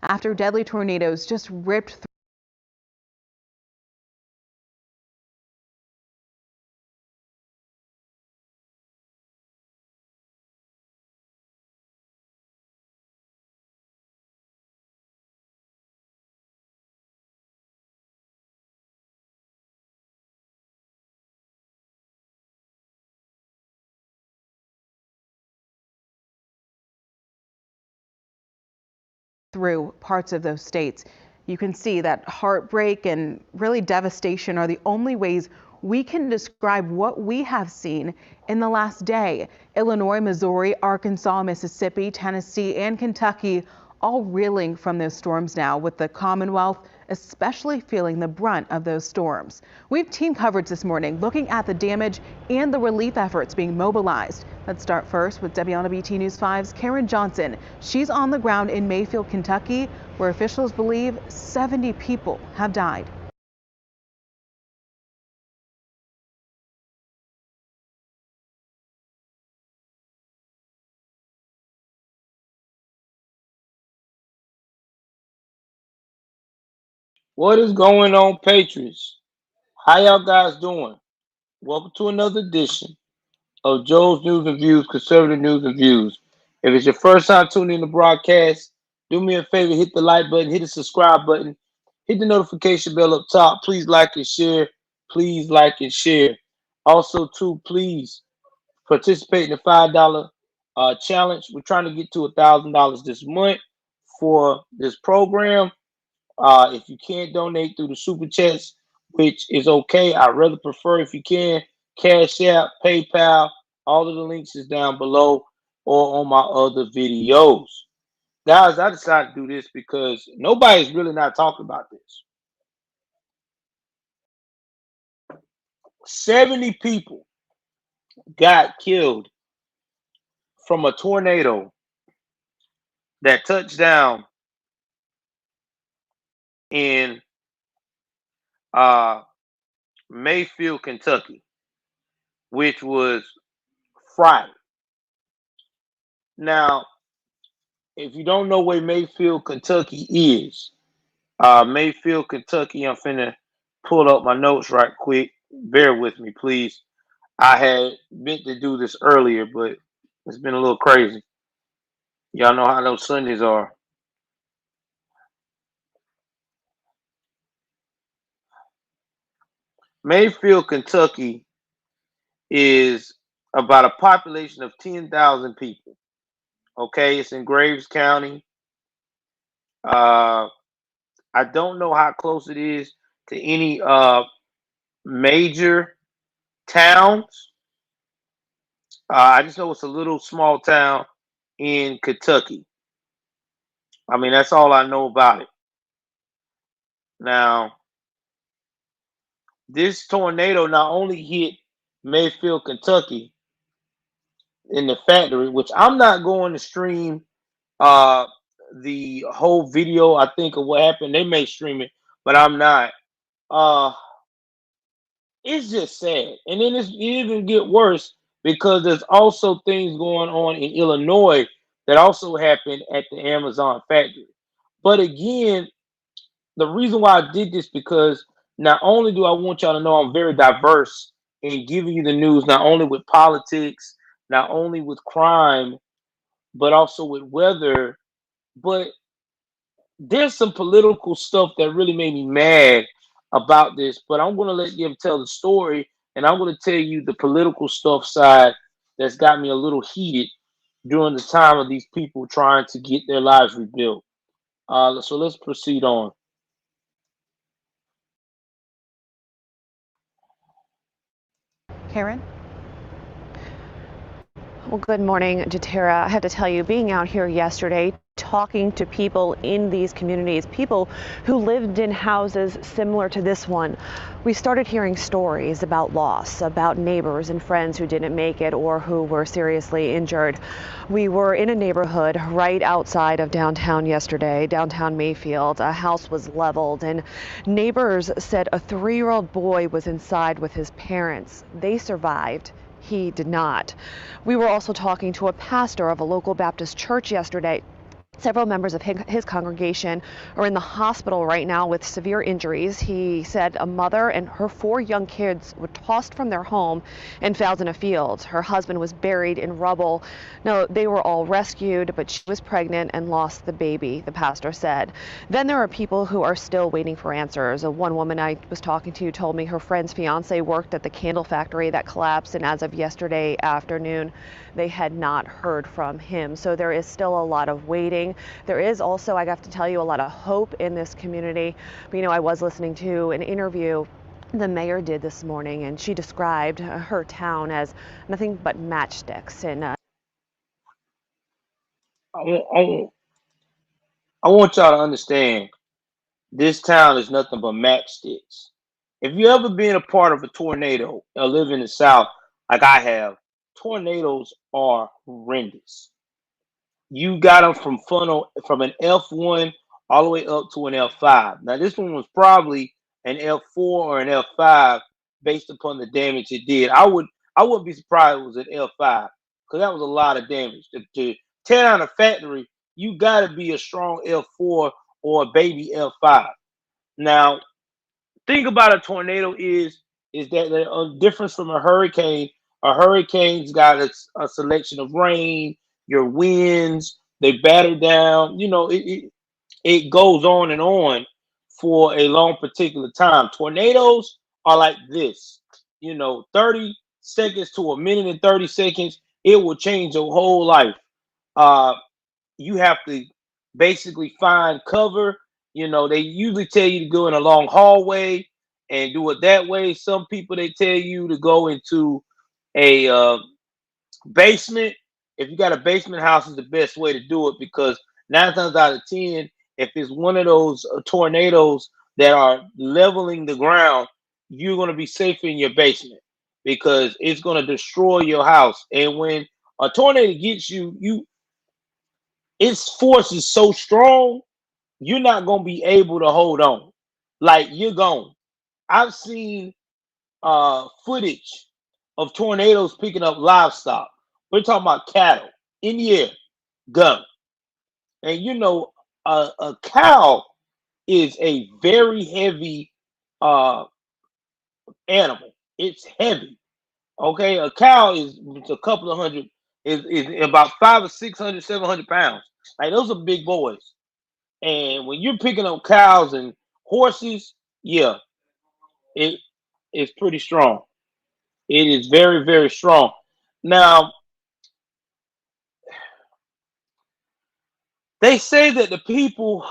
after deadly tornadoes just ripped through parts of those states. You can see that heartbreak and really devastation are the only ways we can describe what we have seen in the last day. Illinois, Missouri, Arkansas, Mississippi, Tennessee, and Kentucky all reeling from those storms now, with the Commonwealth especially feeling the brunt of those storms. We have team coverage this morning looking at the damage and the relief efforts being mobilized. Let's start first with WLBT News 5's Karen Johnson. She's on the ground in Mayfield, Kentucky, where officials believe 70 people have died. What is going on, Patriots? How y'all guys doing? Welcome to another edition of Joe's News and Views, Conservative News and Views. If it's your first time tuning in the broadcast, do me a favor, hit the like button, hit the subscribe button, hit the notification bell up top. Please like and share. Please like and share. Also, too, please participate in the $5 challenge. We're trying to get to $1,000 this month for this program. If you can't donate through the super chats, which is okay, I rather prefer if you can, Cash App, PayPal, all of the links is down below or on my other videos. Guys, I decided to do this because nobody's really not talking about this. 70 people got killed from a tornado that touched down in Mayfield, Kentucky, which was Friday. Now, if you don't know where Mayfield, Kentucky is, Mayfield, Kentucky, I'm finna pull up my notes right quick. Bear with me, please. I had meant to do this earlier, but it's been a little crazy. Y'all know how those Sundays are. Mayfield, Kentucky is about a population of 10,000 people. Okay, it's in Graves County. I don't know how close it is to any major towns. I just know it's a little small town in Kentucky. I mean, that's all I know about it. Now, this tornado not only hit Mayfield, Kentucky in the factory, which I'm not going to stream the whole video, I think, of what happened. They may stream it, but I'm not. Uh it's just sad. And then it even get worse because there's also things going on in Illinois that also happened at the Amazon factory. But again, the reason why I did this because not only do I want y'all to know I'm very diverse in giving you the news, not only with politics, not only with crime, but also with weather. But there's some political stuff that really made me mad about this. But I'm gonna let them tell the story, and I'm gonna tell you the political stuff side that's got me a little heated during the time of these people trying to get their lives rebuilt. So let's proceed on. Karen? Well, good morning, Jatera. I have to tell you, being out here yesterday, talking to people in these communities, people who lived in houses similar to this one, we started hearing stories about loss, about neighbors and friends who didn't make it or who were seriously injured. We were in a neighborhood right outside of downtown yesterday, downtown Mayfield. A house was leveled, and neighbors said a 3-year-old boy was inside with his parents. They survived. He did not. We were also talking to a pastor of a local Baptist church yesterday. Several members of his congregation are in the hospital right now with severe injuries. He said a mother and her 4 young kids were tossed from their home and found in a field. Her husband was buried in rubble. Now, they were all rescued, but she was pregnant and lost the baby, the pastor said. Then there are people who are still waiting for answers. One woman I was talking to told me her friend's fiance worked at the candle factory that collapsed, and as of yesterday afternoon, they had not heard from him. So there is still a lot of waiting. There is also, I have to tell you, a lot of hope in this community. But, you know, I was listening to an interview the mayor did this morning, and she described her town as nothing but matchsticks. And I want y'all to understand this town is nothing but matchsticks. If you ever been a part of a tornado or live in the South like I have, tornadoes are horrendous. You got them from an F1 all the way up to an F5. Now this one was probably an F4 or an F5 based upon the damage it did. I wouldn't be surprised if it was an F5 because that was a lot of damage. To tear down a factory, you got to be a strong F4 or a baby F5. Now, thing about a tornado is that the difference from a hurricane. A hurricane's got a selection of rain, your winds, they batter down. You know, it goes on and on for a long particular time. Tornadoes are like this. You know, 30 seconds to a minute and 30 seconds, it will change your whole life. Uh, you have to basically find cover. You know, they usually tell you to go in a long hallway and do it that way. Some people they tell you to go into a basement. If you got a basement house, is the best way to do it because 9 times out of 10, if it's one of those tornadoes that are leveling the ground, you're going to be safer in your basement because it's going to destroy your house. And when a tornado gets you, its force is so strong, you're not going to be able to hold on. Like you're gone. I've seen footage of tornadoes picking up livestock. We're talking about cattle in the air, gun. And you know, a cow is a very heavy uh, animal. It's heavy. Okay, a cow is a couple of hundred, is about 500 or 600, 700 pounds. Like those are big boys. And when you're picking up cows and horses, yeah, it is pretty strong. It is very, very strong. Now, they say that the people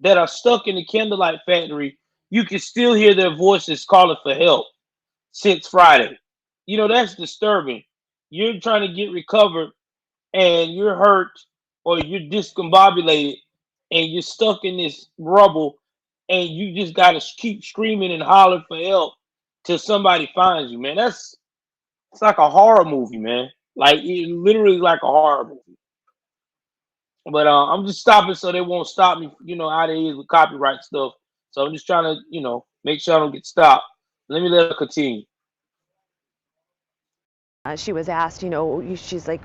that are stuck in the candlelight factory, you can still hear their voices calling for help since Friday. You know, that's disturbing. You're trying to get recovered and you're hurt or you're discombobulated and you're stuck in this rubble and you just got to keep screaming and hollering for help till somebody finds you, man. It's like a horror movie, man. Like it literally like a horror movie. But I'm just stopping so they won't stop me, you know, out of here with copyright stuff. So I'm just trying to, you know, make sure I don't get stopped. Let me let her continue. she was asked, you know, she's like,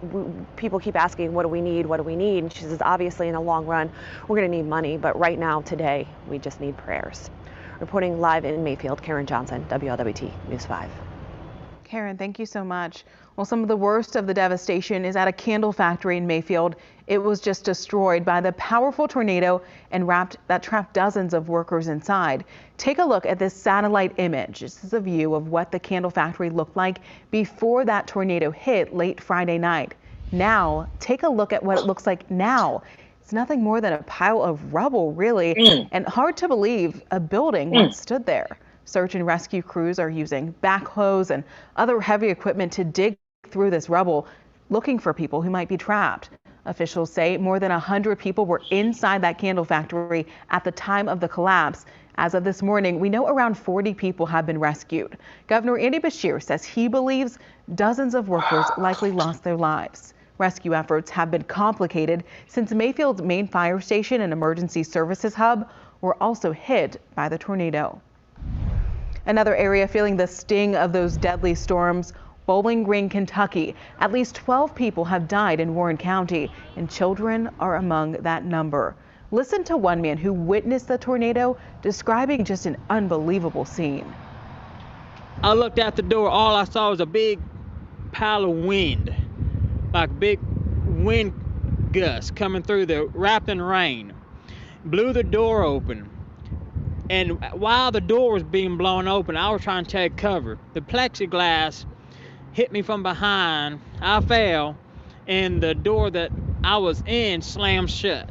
people keep asking, what do we need? What do we need? And she says, obviously, in the long run, we're going to need money. But right now, today, we just need prayers. Reporting live in Mayfield, Karen Johnson, WLWT News 5. Karen, thank you so much. Well, some of the worst of the devastation is at a candle factory in Mayfield. It was just destroyed by the powerful tornado and trapped dozens of workers inside. Take a look at this satellite image. This is a view of what the candle factory looked like before that tornado hit late Friday night. Now, take a look at what it looks like now. It's nothing more than a pile of rubble, really, and hard to believe a building once stood there. Search and rescue crews are using backhoes and other heavy equipment to dig through this rubble, looking for people who might be trapped. Officials say more than 100 people were inside that candle factory at the time of the collapse. As of this morning, we know around 40 people have been rescued. Governor Andy Beshear says he believes dozens of workers likely lost their lives. Rescue efforts have been complicated since Mayfield's main fire station and emergency services hub were also hit by the tornado. Another area feeling the sting of those deadly storms, Bowling Green, Kentucky. At least 12 people have died in Warren County, and children are among that number. Listen to one man who witnessed the tornado describing just an unbelievable scene. I looked out the door, all I saw was a big pile of wind, like big wind gusts coming through the wrapped in rain. Blew the door open, and while the door was being blown open, I was trying to take cover. The plexiglass hit me from behind. I fell, and the door that I was in slammed shut.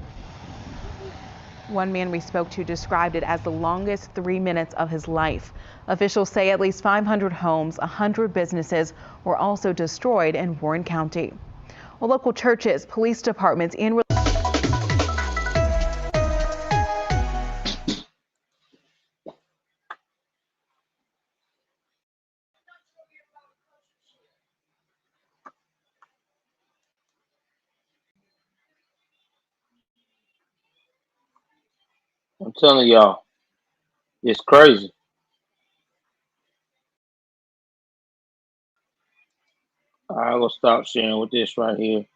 One man we spoke to described it as the longest 3 minutes of his life. Officials say at least 500 homes, 100 businesses were also destroyed in Warren County. Well, local churches, police departments, and I'm telling y'all, it's crazy. I'm gonna stop sharing with this right here.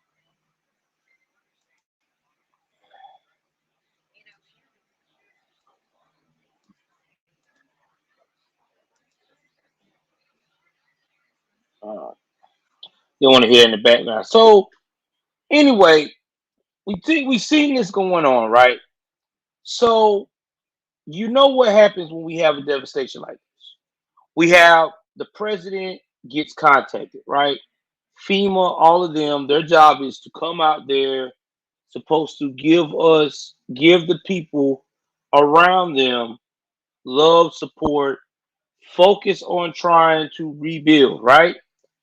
You want to hear in the background. So anyway, we think we seen this going on, right? So you know what happens when we have a devastation like this? We have the president gets contacted, right? FEMA, all of them, their job is to come out there, supposed to give the people around them love, support, focus on trying to rebuild, right?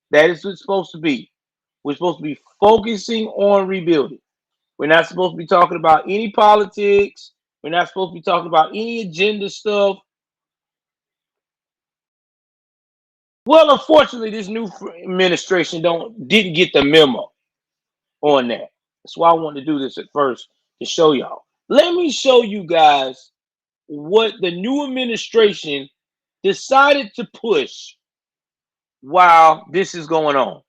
That is what it's supposed to be. We're supposed to be focusing on rebuilding. We're not supposed to be talking about any politics. We're not supposed to be talking about any agenda stuff. Well, unfortunately, this new administration didn't get the memo on that. That's why I wanted to do this at first to show y'all. Let me show you guys what the new administration decided to push while this is going on.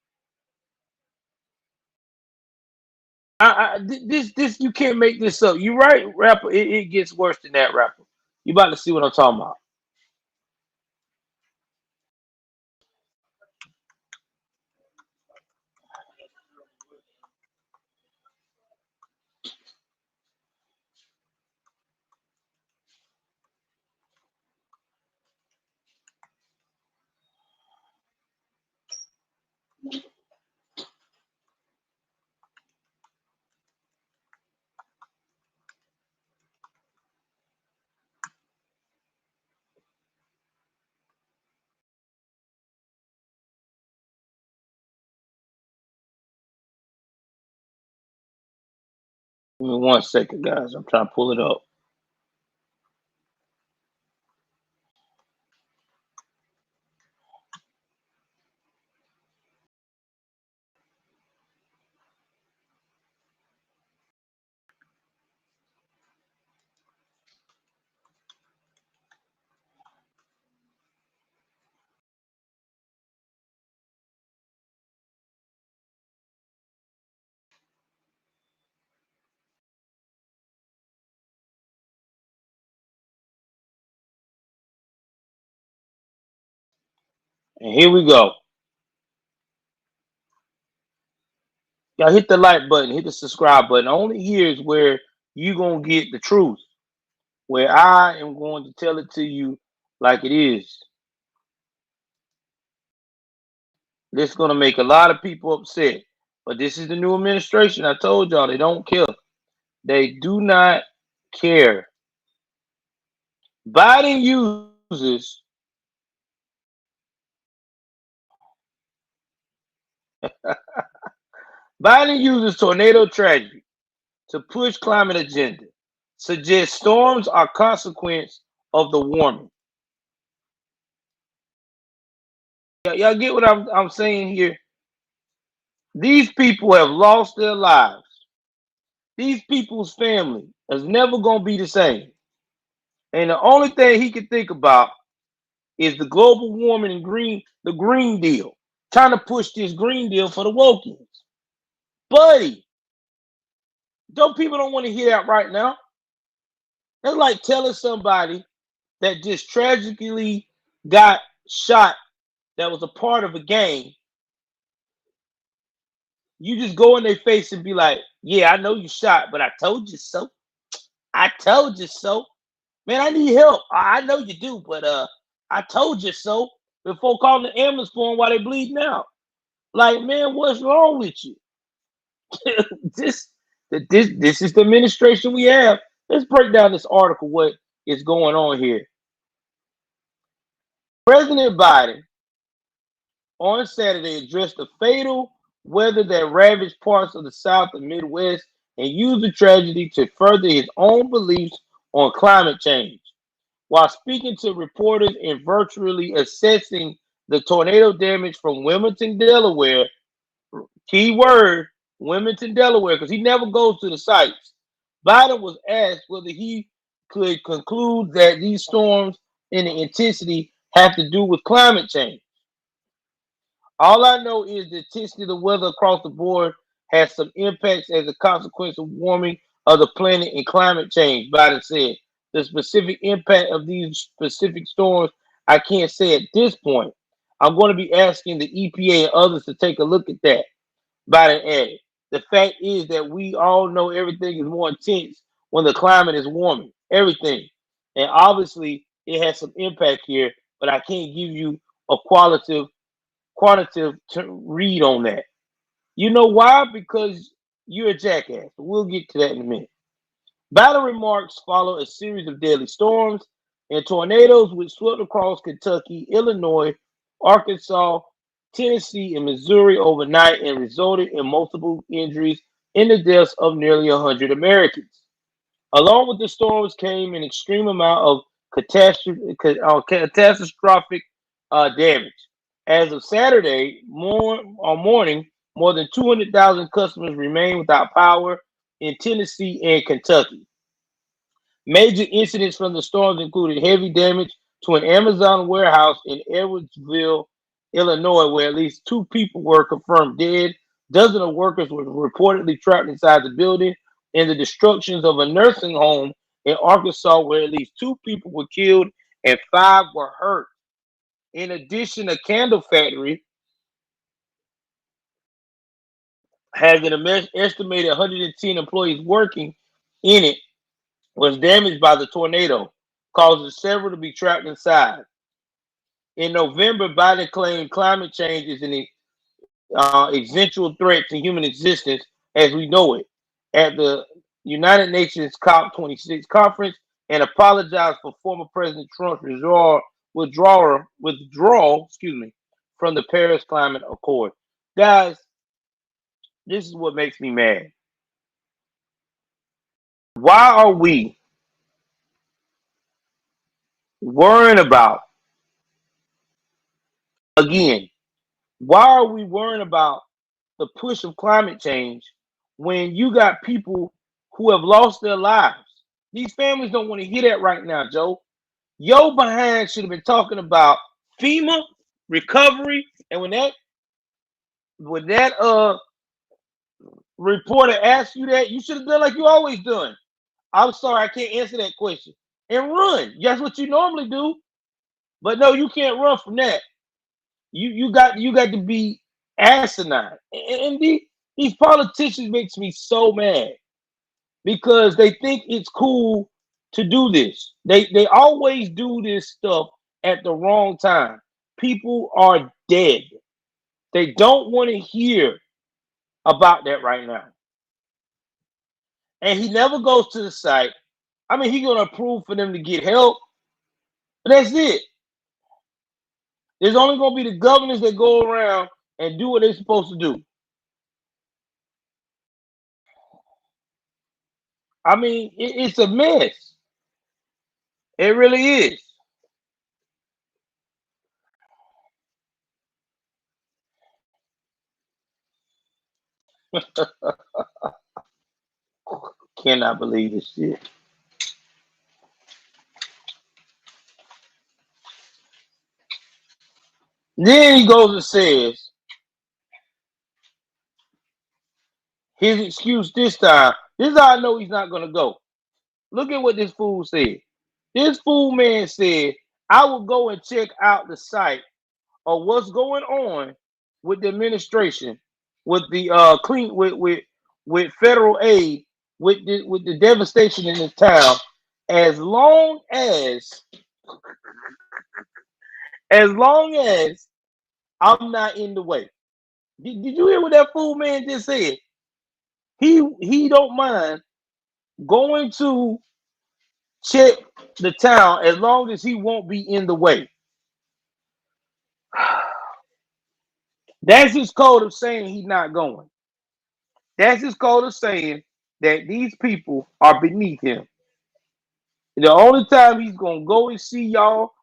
This you can't make this up. You right, rapper. It gets worse than that, rapper. You about to see what I'm talking about. Give me 1 second, guys. I'm trying to pull it up. And here we go. Y'all hit the like button, hit the subscribe button. Only here is where you gonna get the truth. Where I am going to tell it to you like it is. This is gonna make a lot of people upset. But this is the new administration. I told y'all they don't care. They do not care. Biden uses Biden uses tornado tragedy to push climate agenda. Suggests storms are consequence of the warming. Y'all get what I'm saying here? These people have lost their lives. These people's family is never gonna be the same. And the only thing he can think about is the global warming and the Green Deal. trying to push this green deal for the wokies. Buddy, those people don't want to hear that right now. That's like telling somebody that just tragically got shot that was a part of a game. You just go in their face and be like, yeah, I know you shot, but I told you so. I told you so. Man, I need help. I know you do, but I told you so before calling the ambulance for them while they bleeding out. Like, man, what's wrong with you? this this is the administration we have. Let's break down this article, what is going on here. President Biden on Saturday addressed the fatal weather that ravaged parts of the South and Midwest and used the tragedy to further his own beliefs on climate change. While speaking to reporters and virtually assessing the tornado damage from Wilmington, Delaware, key word, Wilmington, Delaware, because he never goes to the sites. Biden was asked whether he could conclude that these storms and the intensity have to do with climate change. All I know is the intensity of the weather across the board has some impacts as a consequence of warming of the planet and climate change, Biden said. The specific impact of these specific storms, I can't say at this point. I'm going to be asking the EPA and others to take a look at that, Biden added. The fact is that we all know everything is more intense when the climate is warming. Everything. And obviously, it has some impact here, but I can't give you a quantitative read on that. You know why? Because you're a jackass. We'll get to that in a minute. Battle remarks follow a series of deadly storms and tornadoes which swept across Kentucky, Illinois, Arkansas, Tennessee, and Missouri overnight and resulted in multiple injuries and the deaths of nearly 100 Americans. Along with the storms came an extreme amount of catastrophic damage. As of Saturday morning, more than 200,000 customers remain without power in Tennessee and Kentucky. Major incidents from the storms included heavy damage to an Amazon warehouse in Edwardsville, Illinois, where at least 2 people were confirmed dead. Dozens of workers were reportedly trapped inside the building, and the destructions of a nursing home in Arkansas, where at least 2 people were killed and 5 were hurt. In addition, a candle factory has an estimated 110 employees working in it was damaged by the tornado, causing several to be trapped inside. In November, Biden claimed climate change is an existential threat to human existence as we know it at the United Nations COP26 conference and apologized for former President Trump's withdrawal from the Paris Climate Accord. Guys, this is what makes me mad. Why are we worrying about, again, why are we worrying about the push of climate change when you got people who have lost their lives? These families don't want to hear that right now, Joe. Yo behind should have been talking about FEMA recovery, and when that reporter asked you that, you should have done like you always done. I'm sorry, I can't answer that question. And run. That's what you normally do. But no, you can't run from that. You got to be asinine. And these politicians makes me so mad because they think it's cool to do this. They always do this stuff at the wrong time. People are dead. They don't want to hear about that right now. And he never goes to the site. I mean, he's gonna approve for them to get help, but that's it. There's only gonna be the governors that go around and do what they're supposed to do. I mean, it's a mess. It really is. Cannot believe this shit. Then he goes and says, His excuse this time, this is how I know he's not going to go. Look at what this fool said. This fool man said, I will go and check out the site of what's going on with the administration, with the with federal aid, with the devastation in the town, as long as I'm not in the way. Did you hear what that fool man just said? He don't mind going to check the town as long as he won't be in the way. That's his code of saying he's not going. That's his code of saying that these people are beneath him. The only time he's gonna go and see y'all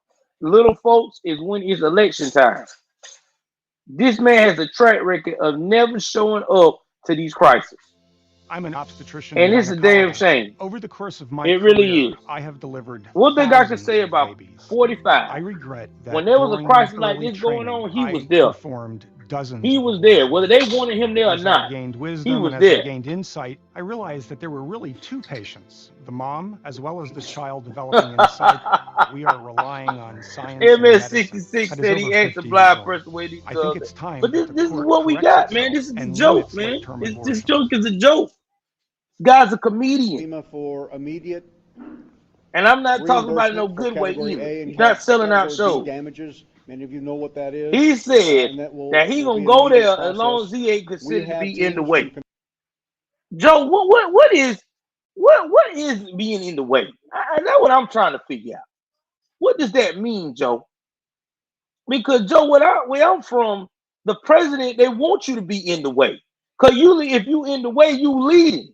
little folks is when it's election time. This man has a track record of never showing up to these crises. I'm an obstetrician And and it's a damn gynecologist. shame. Over the course of my It really career, is. I have delivered One thing I can thousands say of about babies. 45, I regret that when there was a during crisis my like early this going training, on, he was I there. performed dozens He of was there. abortions. Whether they wanted him there or As I not, gained he wisdom was and as I there. gained insight, I realized that there were really two patients, the mom as well as the child developing inside. We are relying on science and medicine. MS66 That is said he over asked the 50 years blind old. person where he I does think it. it's time But that the this is court what we corrects got, man. itself This is a and joke, limits man. late-term This abortion. joke is a joke. This guy's a comedian. For immediate And I'm not talking about it in no reimbursement for good way Category either. A and He's not selling out Category B shows. damages. Many of you know what that is. He said And that that he will gonna be an go immediate there as long as process. he ain't We considered to have be in the teams way. from Joe, what is being in the way? That's what I'm trying to figure out. What does that mean, Joe? Because Joe, where I'm from, the president, they want you to be in the way. Because usually if you in the way, you leading.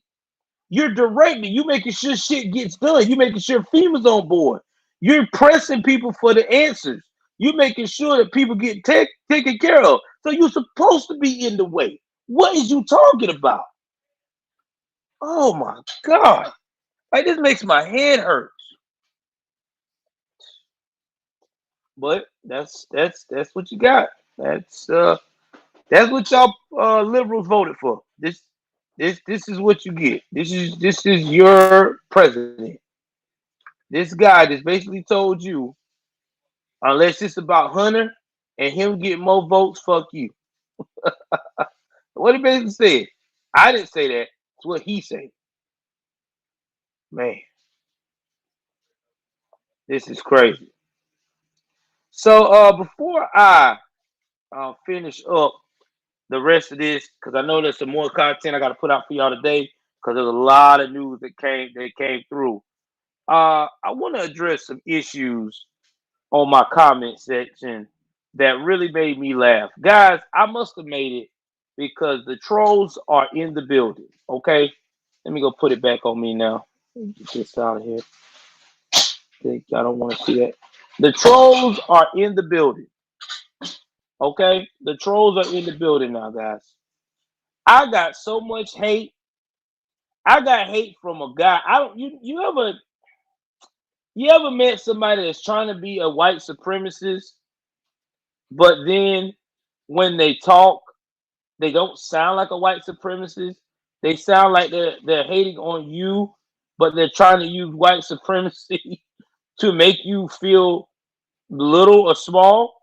You're directing. You making sure shit gets done. You making sure FEMA's on board. You're pressing people for the answers. You're making sure that people get taken care of. So you're supposed to be in the way. What is you talking about? Oh my God. Like, this makes my head hurt. But that's what you got. That's what y'all liberals voted for. This is what you get. This is your president. This guy just basically told you, unless it's about Hunter and him getting more votes, fuck you. What he basically said. I didn't say that. It's what he said. Man, this is crazy. So before I finish up the rest of this, because I know there's some more content I got to put out for y'all today, because there's a lot of news that came through. I want to address some issues on my comment section that really made me laugh. Guys, I must have made it because the trolls are in the building. Okay, let me go put it back on me now. Get this out of here. I don't want to see that. The trolls are in the building. Okay, the trolls are in the building now, guys. I got so much hate. I got hate from a guy. I don't. You ever met somebody that's trying to be a white supremacist, but then when they talk, they don't sound like a white supremacist. They sound like they're hating on you, but they're trying to use white supremacy to make you feel little or small.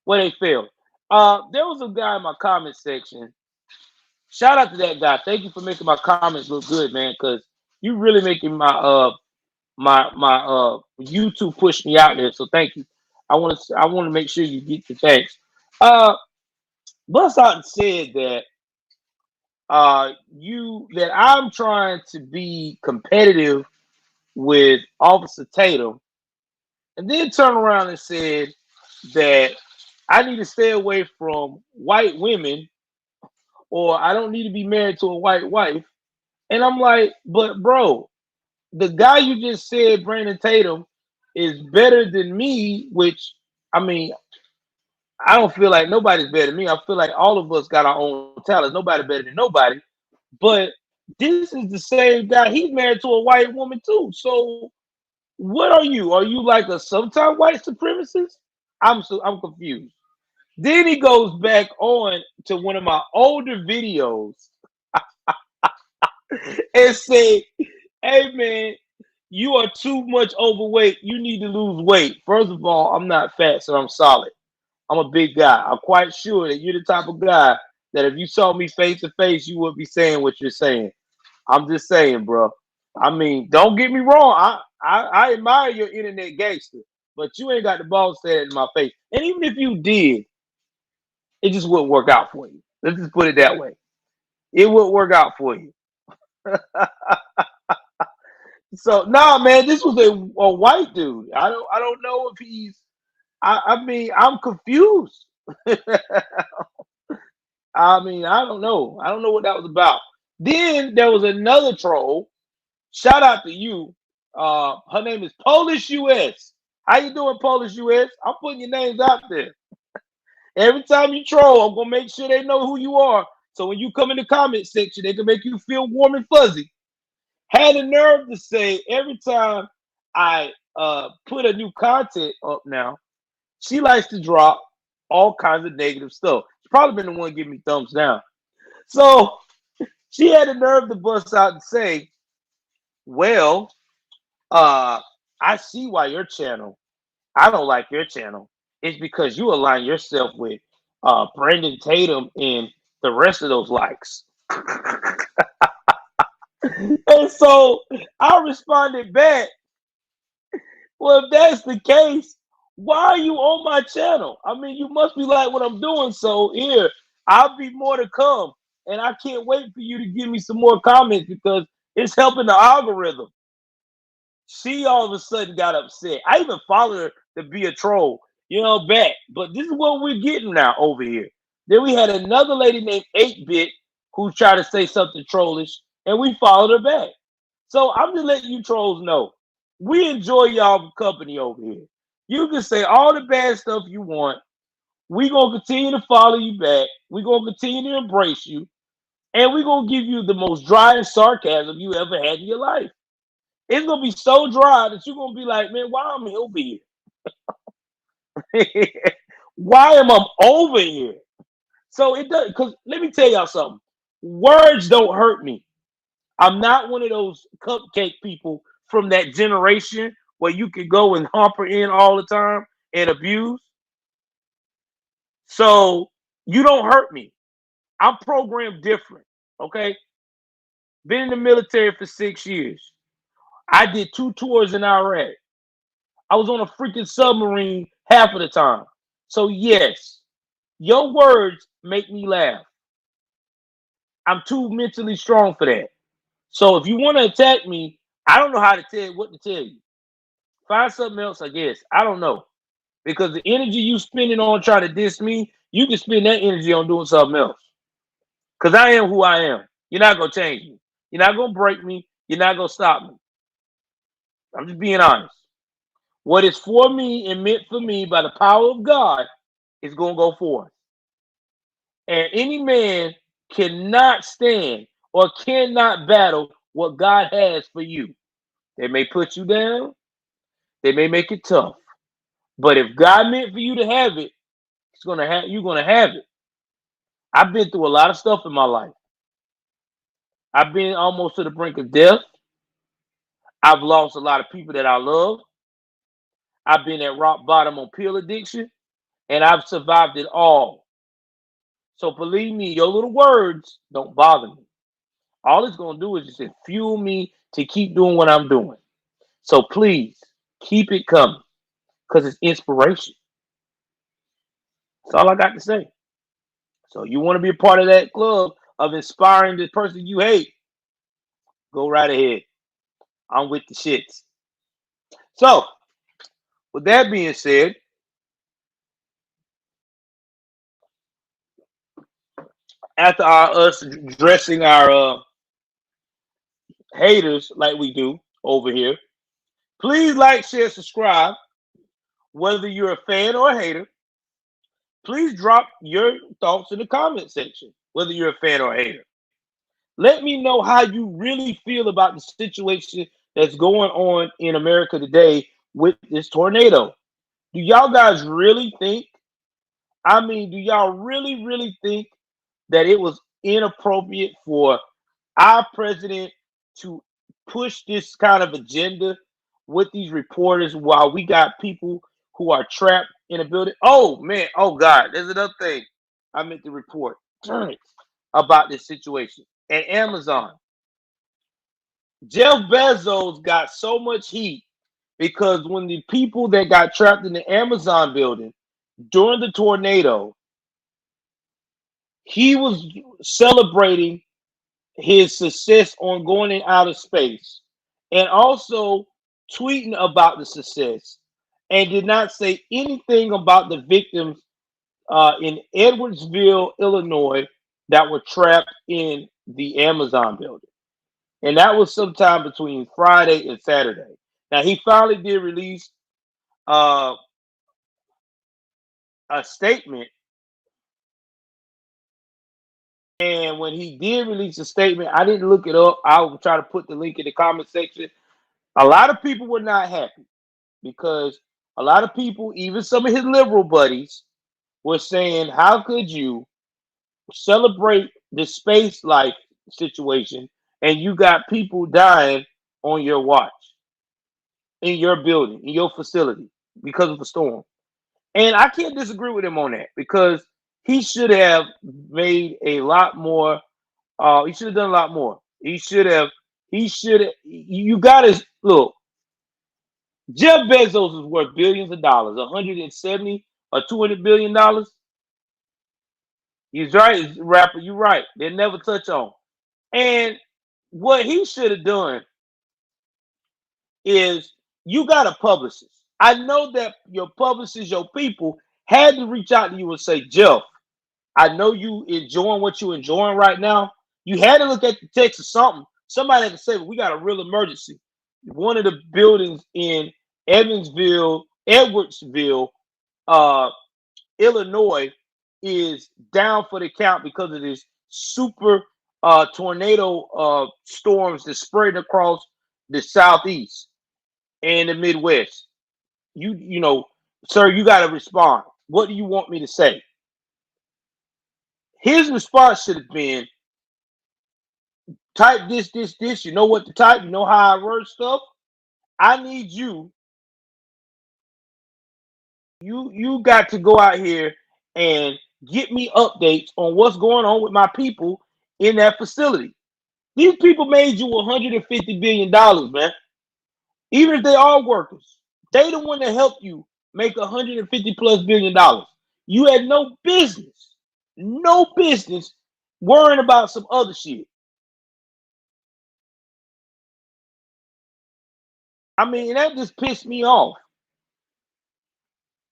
Well, they failed. There was a guy in my comment section. Shout out to that guy. Thank you for making my comments look good, man. Because you really making my YouTube push me out there. So thank you. I want to make sure you get the thanks. Bust out and said that that I'm trying to be competitive with Officer Tatum, and then turn around and said that I need to stay away from white women, or I don't need to be married to a white wife. And I'm like, but bro, the guy you just said, Brandon Tatum, is better than me, which, I mean, I don't feel like nobody's better than me. I feel like all of us got our own talents. Nobody better than nobody. But this is the same guy. He's married to a white woman too. So what are you? Are you like a sometime white supremacist? I'm confused. Then he goes back on to one of my older videos and say, hey man, you are too much overweight. You need to lose weight. First of all, I'm not fat, so I'm solid. I'm a big guy. I'm quite sure that you're the type of guy that if you saw me face to face, you would be saying what you're saying. I'm just saying, bro. I mean, don't get me wrong. I admire your internet gangster, but you ain't got the balls to say that in my face. And even if you did, it just wouldn't work out for you. Let's just put it that way. It would work out for you. So nah, man, this was a white dude. I don't know if he's. I mean, I'm confused. I mean, I don't know. I don't know what that was about. Then there was another troll. Shout out to you. Her name is Polish US. How you doing, Polish US? I'm putting your names out there. Every time you troll, I'm gonna make sure they know who you are. So when you come in the comment section, they can make you feel warm and fuzzy. Had the nerve to say every time I put a new content up now, she likes to drop all kinds of negative stuff. She's probably been the one giving me thumbs down. So she had the nerve to bust out and say, well, I see why I don't like your channel. It's because you align yourself with Brandon Tatum and the rest of those likes. And so I responded back, well, if that's the case, why are you on my channel? I mean, you must be like what I'm doing. So here, I'll be more to come. And I can't wait for you to give me some more comments because it's helping the algorithm. She all of a sudden got upset. I even followed her to be a troll, back. But this is what we're getting now over here. Then we had another lady named 8-Bit who tried to say something trollish, and we followed her back. So I'm just letting you trolls know. We enjoy y'all company over here. You can say all the bad stuff you want. We're going to continue to follow you back. We're going to continue to embrace you. And we're going to give you the most dry sarcasm you ever had in your life. It's going to be so dry that you're going to be like, man, why am I over here? Why am I over here? So it does, because let me tell y'all something. Words don't hurt me. I'm not one of those cupcake people from that generation where you can go and humper in all the time and abuse. So you don't hurt me. I'm programmed different. Okay. Been in the military for 6 years. I did 2 tours in Iraq. I was on a freaking submarine half of the time. So yes, your words make me laugh. I'm too mentally strong for that. So if you want to attack me, I don't know how to tell you what to tell you. Find something else, I guess. I don't know. Because the energy you spending on trying to diss me, you can spend that energy on doing something else. Because I am who I am. You're not going to change me. You're not going to break me. You're not going to stop me. I'm just being honest. What is for me and meant for me by the power of God is going to go forth. And any man cannot stand or cannot battle what God has for you. They may put you down. They may make it tough. But if God meant for you to have it, you're gonna have it. I've been through a lot of stuff in my life. I've been almost to the brink of death. I've lost a lot of people that I love. I've been at rock bottom on pill addiction, and I've survived it all. So believe me, your little words don't bother me. All it's gonna do is just fuel me to keep doing what I'm doing. So please keep it coming, because it's inspiration. That's all I got to say. So you want to be a part of that club of inspiring the person you hate? Go right ahead. I'm with the shits. So, with that being said, after us addressing our haters like we do over here, please like, share, subscribe. Whether you're a fan or a hater, please drop your thoughts in the comment section. Whether you're a fan or a hater, let me know how you really feel about the situation that's going on in America today with this tornado. Do y'all guys really think? Do y'all really think that it was inappropriate for our president to push this kind of agenda with these reporters while we got people who are trapped in a building. Oh man, oh God, there's another thing I meant to report about this situation. At Amazon, Jeff Bezos got so much heat because when the people that got trapped in the Amazon building during the tornado, he was celebrating his success on going in outer space and also tweeting about the success and did not say anything about the victims in Edwardsville, Illinois, that were trapped in the Amazon building. And that was sometime between Friday and Saturday. Now, he finally did release uh, a statement. And when he did release a statement, I didn't look it up. I will try to put the link in the comment section. A lot of people were not happy because a lot of people, even some of his liberal buddies, were saying, how could you celebrate the space life situation and you got people dying on your watch, in your building, in your facility because of the storm? And I can't disagree with him on that because he should have made a lot more. He should have done a lot more. He should have. He should have. You got to look. Jeff Bezos is worth billions of dollars, 170 or 200 billion dollars. He's right, rapper. You're right. They never touch on. And what he should have done is you got a publicist. I know that your publicist, your people, had to reach out to you and say, Jeff, I know you enjoying what you're enjoying right now. You had to look at the text or something. Somebody had to say, well, we got a real emergency. One of the buildings in Edwardsville, uh, Illinois, is down for the count because of this super tornado storms that spread across the southeast and the Midwest. You know, sir, you got to respond. What do you want me to say? His response should have been, type this, this, this. You know what to type. You know how I word stuff. I need you. You got to go out here and get me updates on what's going on with my people in that facility. These people made you $150 billion, man. Even if they are workers, they the one that helped you make $150+ billion. You had no business worrying about some other shit. I mean, that just pissed me off.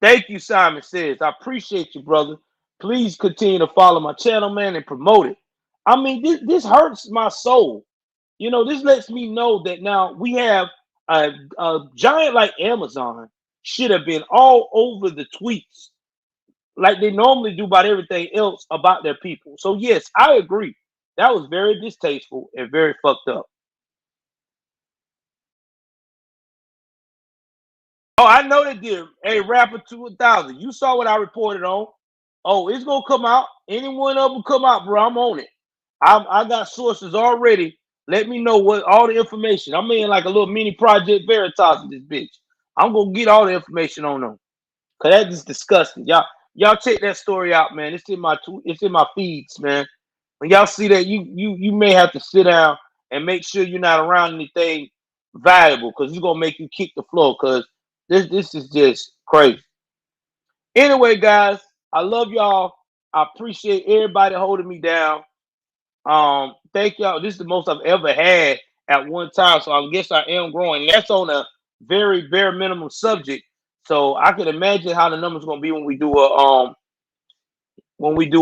Thank you, Simon Says. I appreciate you, brother. Please continue to follow my channel, man, and promote it. I mean, this hurts my soul. You know, this lets me know that now we have a giant like Amazon should have been all over the tweets like they normally do about everything else about their people. So, yes, I agree. That was very distasteful and very fucked up. Oh, I know they did. Hey, Rapper 2000, you saw what I reported on. Oh, it's gonna come out. Any one of them come out, bro. I'm on it. I got sources already. Let me know what all the information. I'm in like a little mini project Veritas in this bitch. I'm gonna get all the information on them. Cause that's just disgusting. Y'all check that story out, man. It's in my feeds, man. When y'all see that, you may have to sit down and make sure you're not around anything valuable, because it's gonna make you kick the floor. Cause this is just crazy. Anyway, guys, I love y'all. I appreciate everybody holding me down. Thank y'all. This is the most I've ever had at one time, so I guess I am growing. That's on a very bare minimum subject. So I can imagine how the numbers gonna be when we do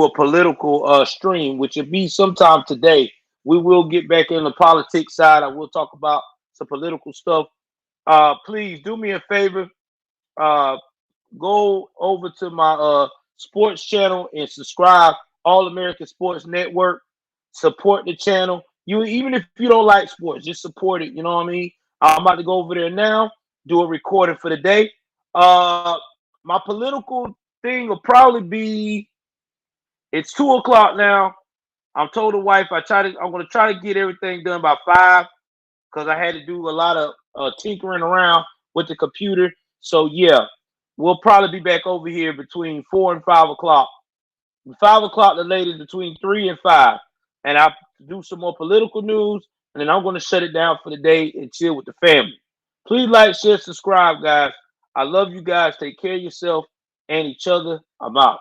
a political stream, which will be sometime today. We will get back in the politics side. I will talk about some political stuff. Please do me a favor. Go over to my sports channel and subscribe. All American Sports Network. Support the channel. You, even if you don't like sports, just support it. You know what I mean? I'm about to go over there now, do a recording for the day. My political thing will probably be, it's 2 o'clock now. I'm told the wife I'm gonna try to get everything done by 5 because I had to do a lot of tinkering around with the computer. So yeah, we'll probably be back over here between 4 and 5 o'clock. 5 o'clock the latest, between 3 and 5. And I'll do some more political news, and then I'm going to shut it down for the day and chill with the family. Please like, share, subscribe, guys. I love you guys. Take care of yourself and each other. I'm out.